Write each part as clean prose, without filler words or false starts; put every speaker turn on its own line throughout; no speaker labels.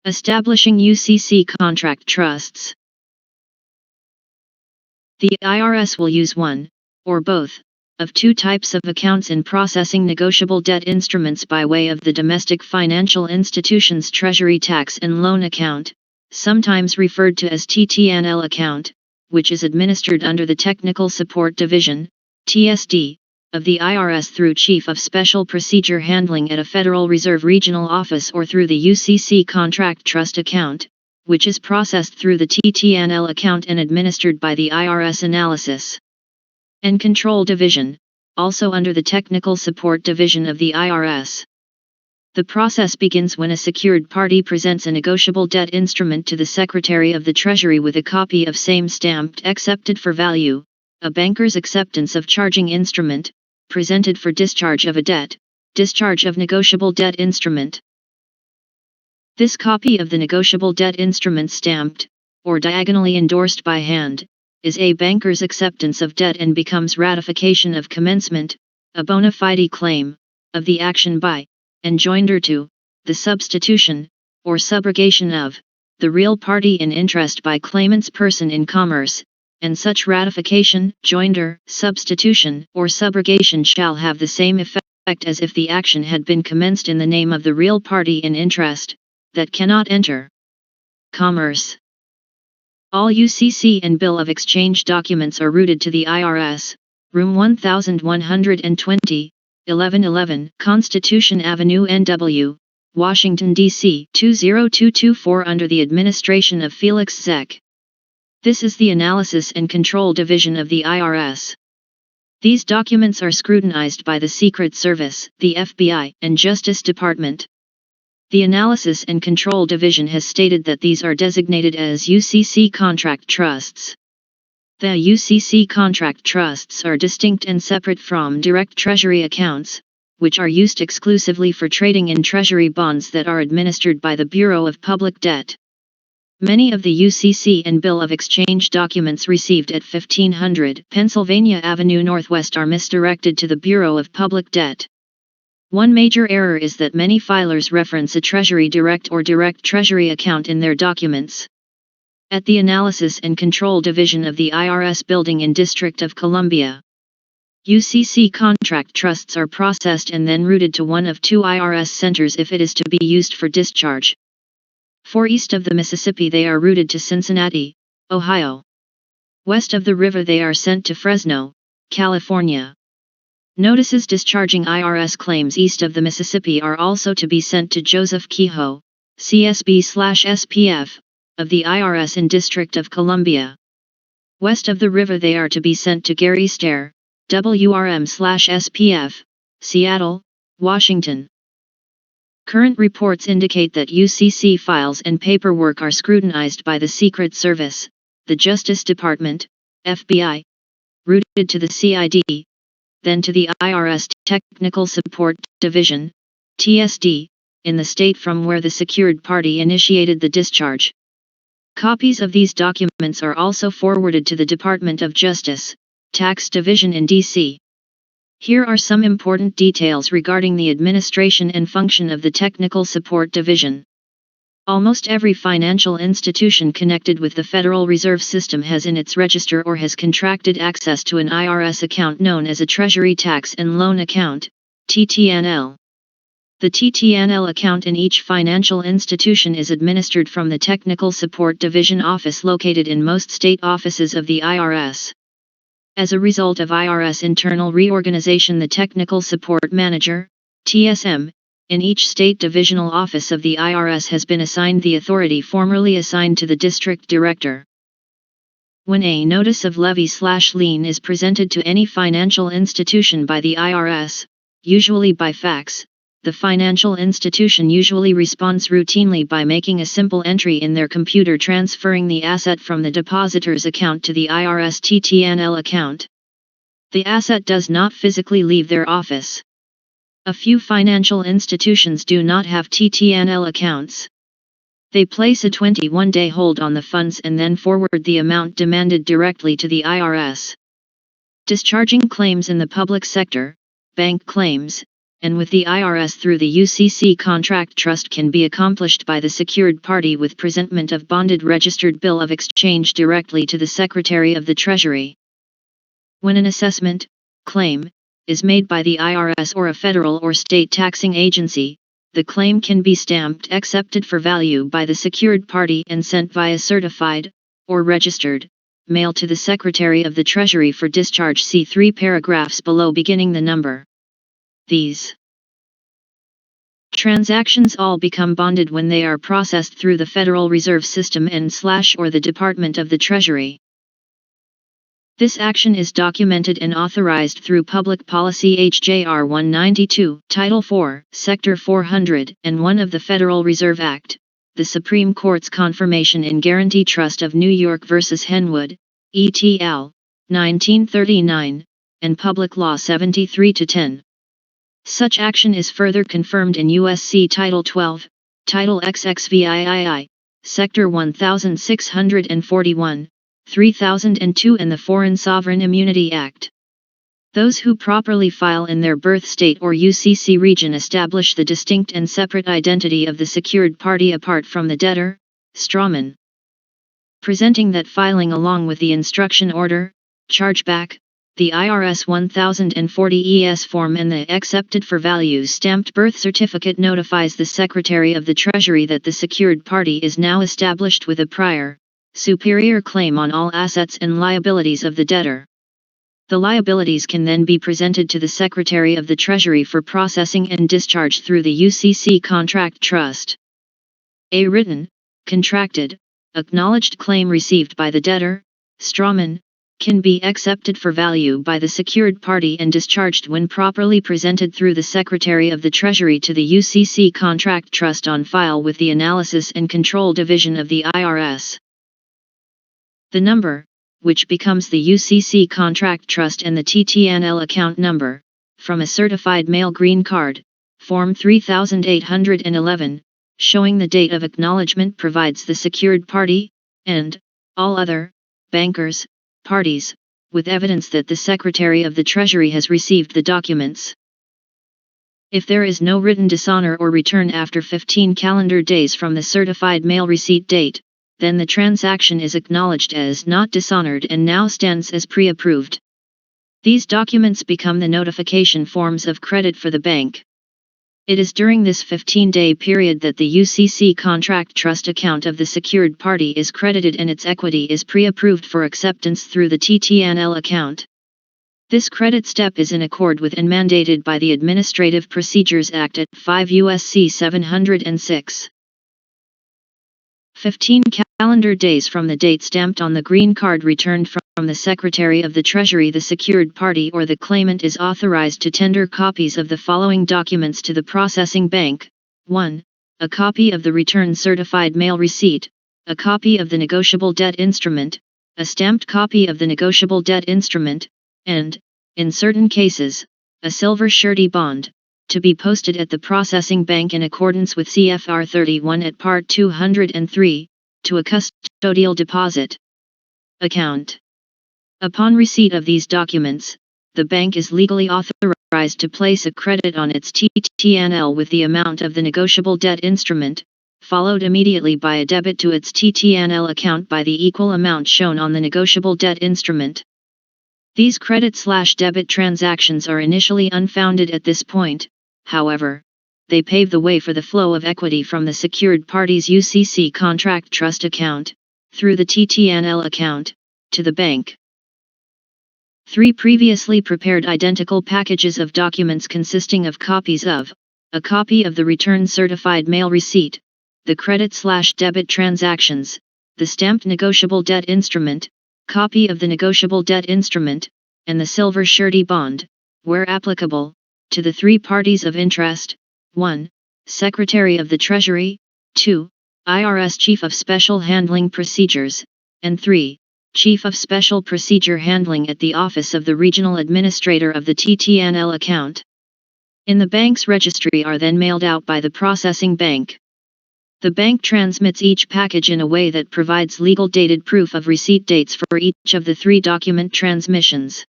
Establishing UCC contract trusts. The IRS will use one, or both, of two types of accounts in processing negotiable debt instruments by way of the domestic financial institution's Treasury tax and loan account, sometimes referred to as TTNL account, which is administered under the Technical Support Division, TSD, of the IRS through Chief of Special Procedure Handling at a Federal Reserve Regional Office, or through the UCC Contract Trust account, which is processed through the TTNL account and administered by the IRS Analysis and Control Division, also under the Technical Support Division of the IRS. The process begins when a secured party presents a negotiable debt instrument to the Secretary of the Treasury with a copy of same stamped accepted for value, a banker's acceptance of charging instrument, presented for discharge of a debt, discharge of negotiable debt instrument. This copy of the negotiable debt instrument stamped, or diagonally endorsed by hand, is a banker's acceptance of debt and becomes ratification of commencement, a bona fide claim, of the action by, and joinder to, the substitution, or subrogation of, the real party in interest by claimant's person in commerce, and such ratification, joinder, substitution, or subrogation shall have the same effect as if the action had been commenced in the name of the real party in interest, that cannot enter commerce. All UCC and Bill of Exchange documents are routed to the IRS, Room 1120, 1111, Constitution Avenue, NW, Washington, D.C. 20224 under the administration of Felix Zek. This is the Analysis and Control Division of the IRS. These documents are scrutinized by the Secret Service, the FBI, and Justice Department. The Analysis and Control Division has stated that these are designated as UCC contract trusts. The UCC contract trusts are distinct and separate from direct Treasury accounts, which are used exclusively for trading in Treasury bonds that are administered by the Bureau of Public Debt. Many of the UCC and Bill of Exchange documents received at 1500 Pennsylvania Avenue Northwest are misdirected to the Bureau of Public Debt. One major error is that many filers reference a Treasury Direct or Direct Treasury account in their documents. At the Analysis and Control Division of the IRS building in District of Columbia, UCC contract trusts are processed and then routed to one of two IRS centers if it is to be used for discharge. For east of the Mississippi they are routed to Cincinnati, Ohio. West of the river they are sent to Fresno, California. Notices discharging IRS claims east of the Mississippi are also to be sent to Joseph Kehoe, CSB/SPF, of the IRS in District of Columbia. West of the river they are to be sent to Gary Stair, WRM/SPF, Seattle, Washington. Current reports indicate that UCC files and paperwork are scrutinized by the Secret Service, the Justice Department, FBI, routed to the CID, then to the IRS Technical Support Division, TSD, in the state from where the secured party initiated the discharge. Copies of these documents are also forwarded to the Department of Justice, Tax Division in D.C. Here are some important details regarding the administration and function of the Technical Support Division. Almost every financial institution connected with the Federal Reserve System has in its register or has contracted access to an IRS account known as a Treasury Tax and Loan Account, TTNL. The TTNL account in each financial institution is administered from the Technical Support Division office located in most state offices of the IRS. As a result of IRS internal reorganization, the Technical Support Manager, TSM, in each state divisional office of the IRS has been assigned the authority formerly assigned to the District Director. When a notice of levy/lien is presented to any financial institution by the IRS, usually by fax, the financial institution usually responds routinely by making a simple entry in their computer transferring the asset from the depositor's account to the IRS TTNL account. The asset does not physically leave their office. A few financial institutions do not have TTNL accounts. They place a 21-day hold on the funds and then forward the amount demanded directly to the IRS. Discharging claims in the public sector, bank claims, and with the IRS through the UCC contract trust can be accomplished by the secured party with presentment of bonded registered bill of exchange directly to the Secretary of the Treasury. When an assessment, claim, is made by the IRS or a federal or state taxing agency, the claim can be stamped accepted for value by the secured party and sent via certified, or registered, mail to the Secretary of the Treasury for discharge. See 3 paragraphs below beginning the number. These transactions all become bonded when they are processed through the Federal Reserve System and/or the Department of the Treasury. This action is documented and authorized through Public Policy HJR 192, Title 4, Sector 401 of the Federal Reserve Act, the Supreme Court's confirmation in Guarantee Trust of New York v. Henwood, et.al., 1939, and Public Law 73-10. Such action is further confirmed in USC Title 12, Title XXVIII, Sector 1641, 3002 and the Foreign Sovereign Immunity Act. Those who properly file in their birth state or UCC region establish the distinct and separate identity of the secured party apart from the debtor, strawman. Presenting that filing along with the instruction order, chargeback, the IRS 1040 ES form and the accepted for value stamped birth certificate notifies the Secretary of the Treasury that the secured party is now established with a prior, superior claim on all assets and liabilities of the debtor. The liabilities can then be presented to the Secretary of the Treasury for processing and discharge through the UCC contract trust. A written, contracted, acknowledged claim received by the debtor, strawman, can be accepted for value by the secured party and discharged when properly presented through the Secretary of the Treasury to the UCC contract trust on file with the Analysis and Control Division of the IRS. The number, which becomes the UCC contract trust and the TTNL account number, from a certified mail green card, Form 3811, showing the date of acknowledgement provides the secured party, and all other bankers, parties, with evidence that the Secretary of the Treasury has received the documents. If there is no written dishonor or return after 15 calendar days from the certified mail receipt date, then the transaction is acknowledged as not dishonored and now stands as pre-approved. These documents become the notification forms of credit for the bank. It is during this 15-day period that the UCC contract trust account of the secured party is credited and its equity is pre-approved for acceptance through the TTNL account. This credit step is in accord with and mandated by the Administrative Procedures Act at 5 U.S.C. 706. 15 calendar days from the date stamped on the green card returned from the Secretary of the Treasury, the secured party or the claimant is authorized to tender copies of the following documents to the processing bank: 1. A copy of the returned certified mail receipt, a copy of the negotiable debt instrument, a stamped copy of the negotiable debt instrument, and, in certain cases, a silver surety bond, to be posted at the processing bank in accordance with CFR 31 at Part 203, to a custodial deposit account. Upon receipt of these documents, the bank is legally authorized to place a credit on its TTNL with the amount of the negotiable debt instrument, followed immediately by a debit to its TTNL account by the equal amount shown on the negotiable debt instrument. These credit/debit transactions are initially unfounded at this point. However, they pave the way for the flow of equity from the secured party's UCC contract trust account, through the TTNL account, to the bank. 3 previously prepared identical packages of documents consisting of copies of a copy of the returned certified mail receipt, the credit/debit transactions, the stamped negotiable debt instrument, copy of the negotiable debt instrument, and the silver surety bond, where applicable, to the 3 parties of interest: 1. Secretary of the Treasury, 2. IRS Chief of Special Handling Procedures, and 3. Chief of Special Procedure Handling at the Office of the Regional Administrator of the TTNL account. In the bank's registry are then mailed out by the processing bank. The bank transmits each package in a way that provides legal dated proof of receipt dates for each of the 3 document transmissions.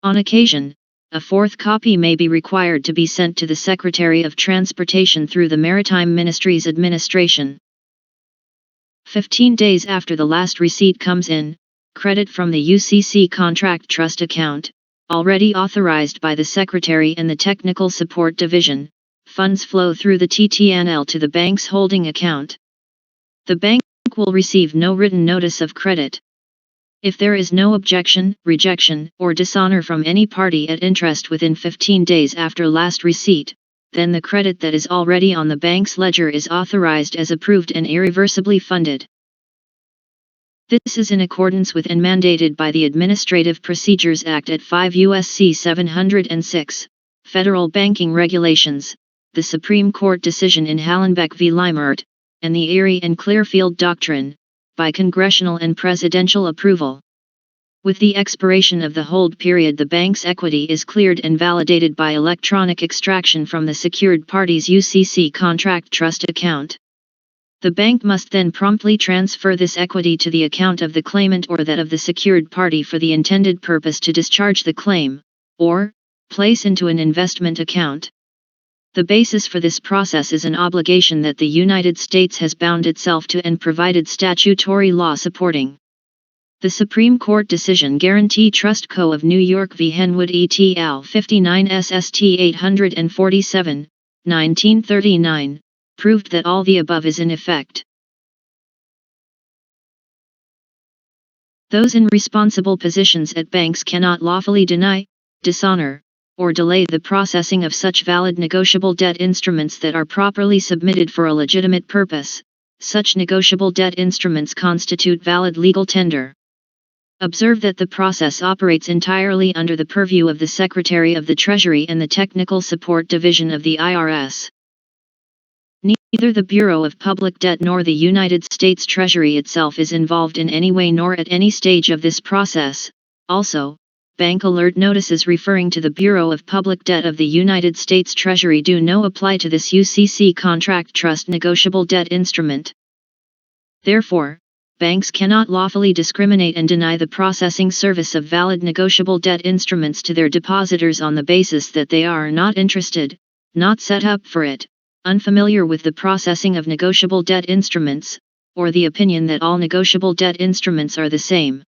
On occasion, a fourth copy may be required to be sent to the Secretary of Transportation through the Maritime Ministry's administration. 15 days after the last receipt comes in, credit from the UCC contract trust account, already authorized by the Secretary and the Technical Support Division, funds flow through the TTNL to the bank's holding account. The bank will receive no written notice of credit. If there is no objection, rejection, or dishonor from any party at interest within 15 days after last receipt, then the credit that is already on the bank's ledger is authorized as approved and irreversibly funded. This is in accordance with and mandated by the Administrative Procedures Act at 5 U.S.C. 706, Federal Banking Regulations, the Supreme Court decision in Hallenbeck v. Limert, and the Erie and Clearfield Doctrine, by congressional and presidential approval. With the expiration of the hold period, the bank's equity is cleared and validated by electronic extraction from the secured party's UCC contract trust account. The bank must then promptly transfer this equity to the account of the claimant or that of the secured party for the intended purpose to discharge the claim, or place into an investment account. The basis for this process is an obligation that the United States has bound itself to and provided statutory law supporting. The Supreme Court decision Guarantee Trust Co. of New York v. Henwood et al. 59 SST 847, 1939, proved that all the above is in effect. Those in responsible positions at banks cannot lawfully deny, dishonor, or delay the processing of such valid negotiable debt instruments that are properly submitted for a legitimate purpose. Such negotiable debt instruments constitute valid legal tender. Observe that the process operates entirely under the purview of the Secretary of the Treasury and the Technical Support Division of the IRS. Neither the Bureau of Public Debt nor the United States Treasury itself is involved in any way nor at any stage of this process. Also, bank alert notices referring to the Bureau of Public Debt of the United States Treasury do no apply to this UCC contract trust negotiable debt instrument. Therefore, banks cannot lawfully discriminate and deny the processing service of valid negotiable debt instruments to their depositors on the basis that they are not interested, not set up for it, unfamiliar with the processing of negotiable debt instruments, or the opinion that all negotiable debt instruments are the same.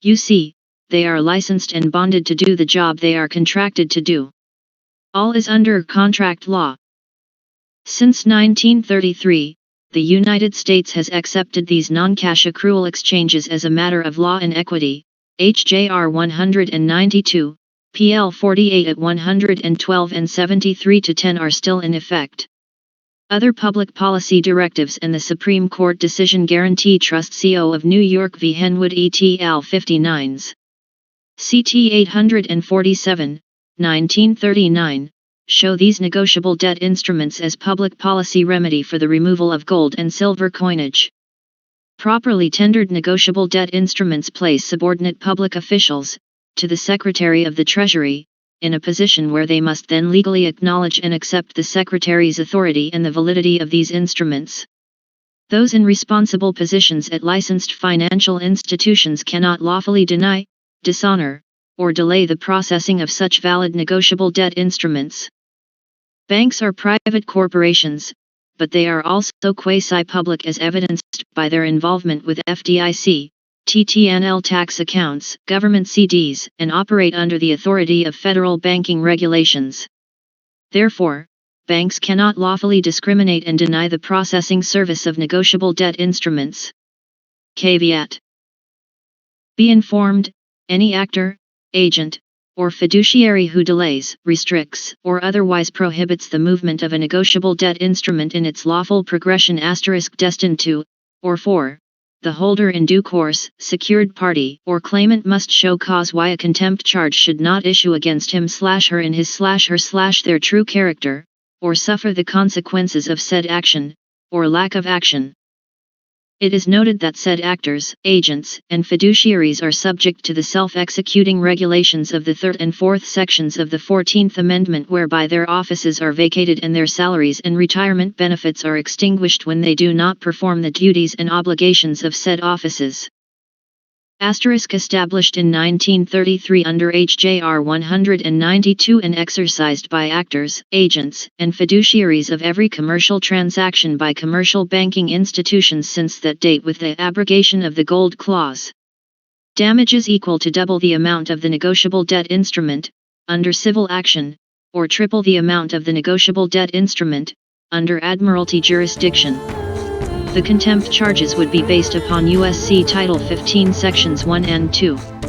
You see, they are licensed and bonded to do the job they are contracted to do. All is under contract law. Since 1933, the United States has accepted these non-cash accrual exchanges as a matter of law and equity. HJR 192, PL 48 at 112 and 73-10 are still in effect. Other public policy directives and the Supreme Court decision Guarantee Trust Co. of New York v. Henwood et al. 59s. CT 847, 1939, show these negotiable debt instruments as public policy remedy for the removal of gold and silver coinage. Properly tendered negotiable debt instruments place subordinate public officials, to the Secretary of the Treasury, in a position where they must then legally acknowledge and accept the Secretary's authority and the validity of these instruments. Those in responsible positions at licensed financial institutions cannot lawfully deny, dishonor, or delay the processing of such valid negotiable debt instruments. Banks are private corporations, but they are also quasi-public as evidenced by their involvement with FDIC, TTNL tax accounts, government CDs, and operate under the authority of federal banking regulations. Therefore, banks cannot lawfully discriminate and deny the processing service of negotiable debt instruments. Caveat: be informed, any actor, agent, or fiduciary who delays, restricts, or otherwise prohibits the movement of a negotiable debt instrument in its lawful progression destined to, or for, the holder in due course, secured party, or claimant must show cause why a contempt charge should not issue against him/her in his/her/their true character, or suffer the consequences of said action, or lack of action. It is noted that said actors, agents, and fiduciaries are subject to the self-executing regulations of the 3rd and 4th sections of the 14th Amendment, whereby their offices are vacated and their salaries and retirement benefits are extinguished when they do not perform the duties and obligations of said offices. Established in 1933 under H.J.R. 192 and exercised by actors, agents, and fiduciaries of every commercial transaction by commercial banking institutions since that date with the abrogation of the Gold Clause. Damages equal to double the amount of the negotiable debt instrument, under civil action, or triple the amount of the negotiable debt instrument, under admiralty jurisdiction. The contempt charges would be based upon USC Title 15 Sections 1 and 2.